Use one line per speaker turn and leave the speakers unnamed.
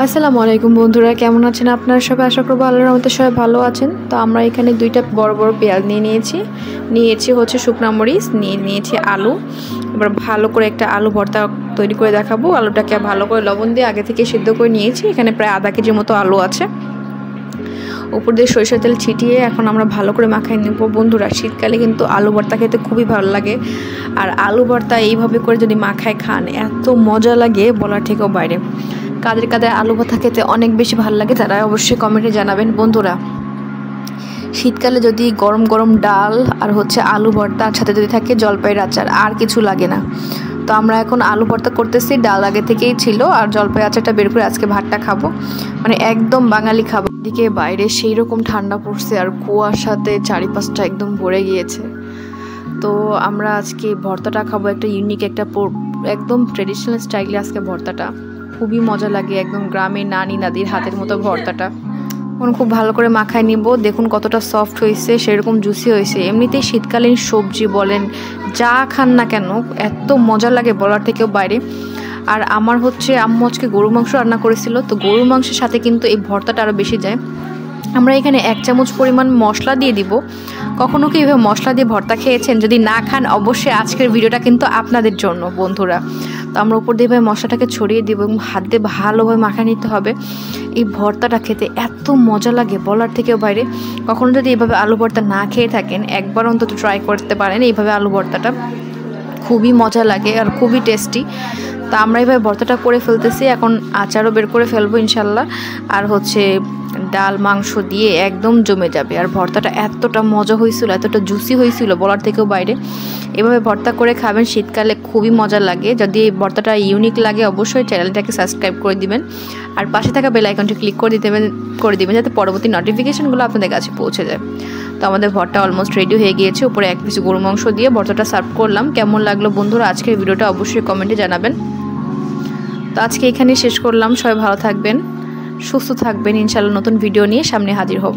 আসসালামু আলাইকুম বন্ধুরা, কেমন আছেন আপনারা সবাই? আশা করব আল্লাহর রহমতে সবাই ভালো আছেন। তো আমরা এখানে দুইটা বড় বড় পেঁয়াজ নিয়েছি হচ্ছে শুকনা মরিচ, নিয়েছি আলু। এবার ভালো করে একটা আলু ভর্তা তৈরি করে দেখাবো। আলুটাকে ভালো করে লবণ দিয়ে আগে থেকে সিদ্ধ করে নিয়েছি। এখানে প্রায় আধা কেজির মতো আলু আছে। উপর দিয়ে সরিষার তেল ছিটিয়ে এখন আমরা ভালো করে মাখাই নেব। বন্ধুরা, শীতকালে কিন্তু আলু ভর্তা খেতে খুবই ভালো লাগে। আর আলু ভর্তা এইভাবে করে যদি মাখায় খান এত মজা লাগে বলার থেকেও বাইরে। কাদের কাদের আলু ভর্তা খেতে অনেক বেশি ভালো লাগে তারা অবশ্যই কমেন্টে জানাবেন। বন্ধুরা, শীতকালে যদি গরম গরম ডাল আর হচ্ছে আলু ভর্তার সাথে যদি থাকে জলপাইয়ের আচার, আর কিছু লাগে না। তো আমরা এখন আলু ভর্তা করতেছি, ডাল আগে থেকেই ছিল, আর জলপাই আচারটা বের করে আজকে ভাতটা খাবো, মানে একদম বাঙালি খাবার। দিকে বাইরে সেই রকম ঠান্ডা পড়ছে আর কুয়াশাতে চারিপাশটা একদম ভরে গিয়েছে। তো আমরা আজকে ভর্তাটা খাবো, একটা ইউনিক একটা একদম ট্রেডিশনাল স্টাইলে আজকে ভর্তাটা খুবই মজা লাগে, একদম গ্রামের নানি দাদির হাতের মতো ভর্তাটা। খুব ভালো করে মাখায় নিব। দেখুন কতটা সফট হয়েছে, সেরকম জুসি হয়েছে। এমনিতেই শীতকালীন সবজি বলেন যা খান না কেন এত মজা লাগে বলার থেকেও বাইরে। আর আমার হচ্ছে আম্মু আজকে গরু মাংস রান্না করেছিল, তো গরু মাংসের সাথে কিন্তু এই ভর্তাটা আরও বেশি যায়। আমরা এখানে 1 চামচ পরিমাণ মশলা দিয়ে দিব। কখনো কি এভাবে মশলা দিয়ে ভর্তা খেয়েছেন? যদি না খান অবশ্যই আজকের ভিডিওটা কিন্তু আপনাদের জন্য বন্ধুরা। তো আমরা উপর দিয়ে এভাবে মশলাটাকে ছড়িয়ে দিব এবং হাত দিয়ে ভালোভাবে মাখিয়ে নিতে হবে। এই ভর্তাটা খেতে এত মজা লাগে বলার থেকেও বাইরে। কখনো যদি এভাবে আলু ভর্তা না খেয়ে থাকেন একবার অন্তত ট্রাই করতে পারেন। এইভাবে আলু ভর্তাটা খুবই মজা লাগে আর খুবই টেস্টি। তা আমরা এইভাবে ভর্তাটা করে ফেলতেছি, এখন আচারও বের করে ফেলবো ইনশাল্লাহ। আর হচ্ছে ডাল মাংস দিয়ে একদম জমে যাবে। আর ভর্তাটা এতটা মজা হয়েছিল, এতটা জুসি হয়েছিল বলার থেকেও বাইরে। এভাবে ভর্তা করে খাবেন, শীতকালে খুবই মজা লাগে। যদি এই ভর্তাটা ইউনিক লাগে অবশ্যই চ্যানেলটাকে সাবস্ক্রাইব করে দিবেন, আর পাশে থাকা বেল আইকনটি ক্লিক করে দিবেন যাতে পরবর্তী নোটিফিকেশনগুলো আপনাদের কাছে পৌঁছে যায়। তো আমাদের ভর্তা অলমোস্ট রেডি হয়ে গিয়েছে। উপরে 1 পিস গরু মাংস দিয়ে ভর্তাটা সার্ভ করলাম। কেমন লাগলো বন্ধুরা আজকের ভিডিওটা অবশ্যই কমেন্টে জানাবেন। তো আজকে এখানেই শেষ করলাম। সবাই ভালো থাকবেন, সুস্থ থাকবেন। ইনশাআল্লাহ নতুন ভিডিও নিয়ে সামনে হাজির হব।